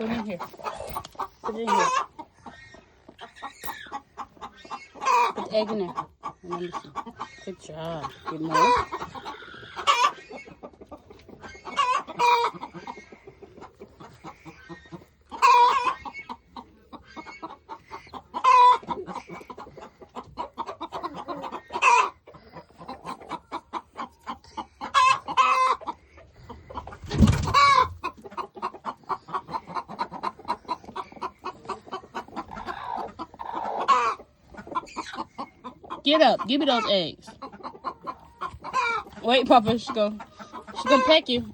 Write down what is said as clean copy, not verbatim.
Put it in here. Put it in here. Put the egg in there. Let me see. Good job. Get more. Get up. Give me those eggs. Wait, Papa. She's gonna peck you.